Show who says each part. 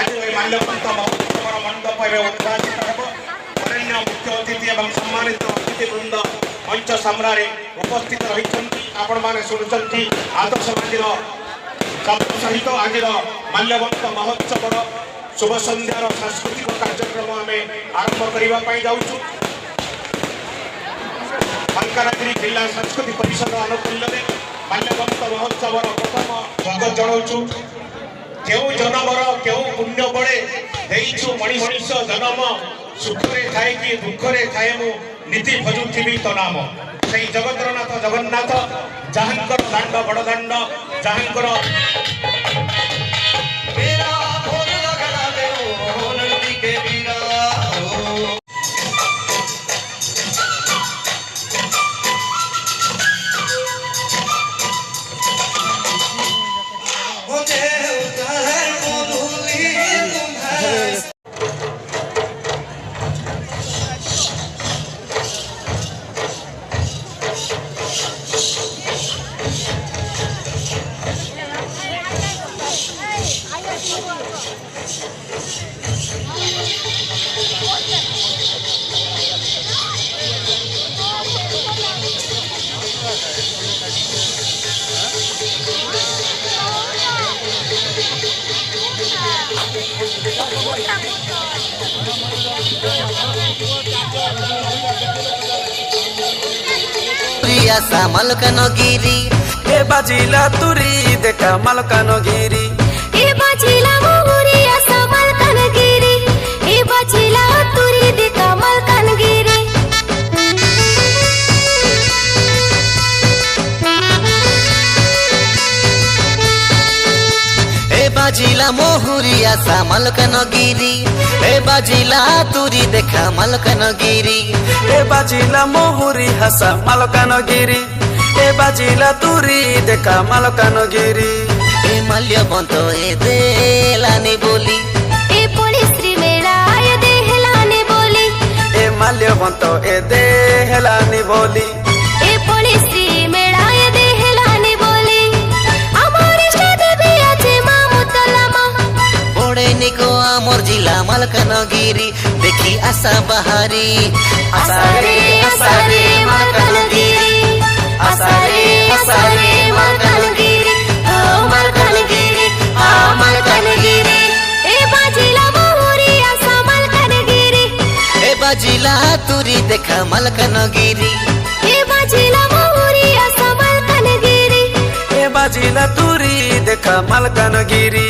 Speaker 1: आज माल्यवंत महोत्सव मंडप उद्घाटित हेब अरण्य मुख्य अतिथि एवं सम्मानित अतिथिवृंद मंच सामने उपस्थित रही आपण मैंने शुणुंट आदर्शवादी शब्द सहित आज माल्यवंत महोत्सव शुभ संध्यार सांस्कृतिक कार्यक्रम आम आरंभ करने जाऊँ। मालकानगिरी जिला संस्कृति परिषद आनुकूल्य माल्यवंत महोत्सव प्रथम स्वागत जनाऊँ। क्यों जन्मर क्यों पुण्य बड़े मनीष जन्म सुखरे थाए कि दुखरे थाए मु नीति भजुथी तो नाम से जगतरनाथ जगन्नाथ जहांकर दांड बड़ दांड जहांकर
Speaker 2: आशा मलकानगिरी
Speaker 3: ए बाजिला तुरी देखा मलकानगिरी
Speaker 4: ए बाजिला मोहरी आशा मलकानगिरी ए बाजिला तुरी देखा मलकानगिरी
Speaker 2: ए बाजिला मोहरी आशा मलकानगिरी ए बाजिला तुरी देखा मलकानगिरी
Speaker 3: ए बाजिला मोहरी हसा मलकानगिरी ए बाजिला तुरी देखा मलकानगिरी
Speaker 2: ए माल्यवंत ए देलानी बोली
Speaker 4: ए पुलिश्री मेरा ए देहलाने बोली
Speaker 3: ए माल्यवंत ए देहलानी बोली
Speaker 4: ए पुलिश्री मेरा ए देहलाने बोली आमर इष्ट देवी आछे मा मुतलामा
Speaker 2: बड़े निको आमर जिला मलकानगिरी देखी आशा बहारी
Speaker 4: आशा रे मलकानगिरी आशा रे मलकानगिरी ओ मलकानगिरी आ मलकानगिरी ए बाजिला मोहरी आशा मलकानगिरी
Speaker 2: ए बाजिला तुरी देखा मलकानगिरी
Speaker 4: ए बाजिला मोहरी आशा मलकानगिरी
Speaker 3: ए बाजिला तुरी देखा मलकानगिरी।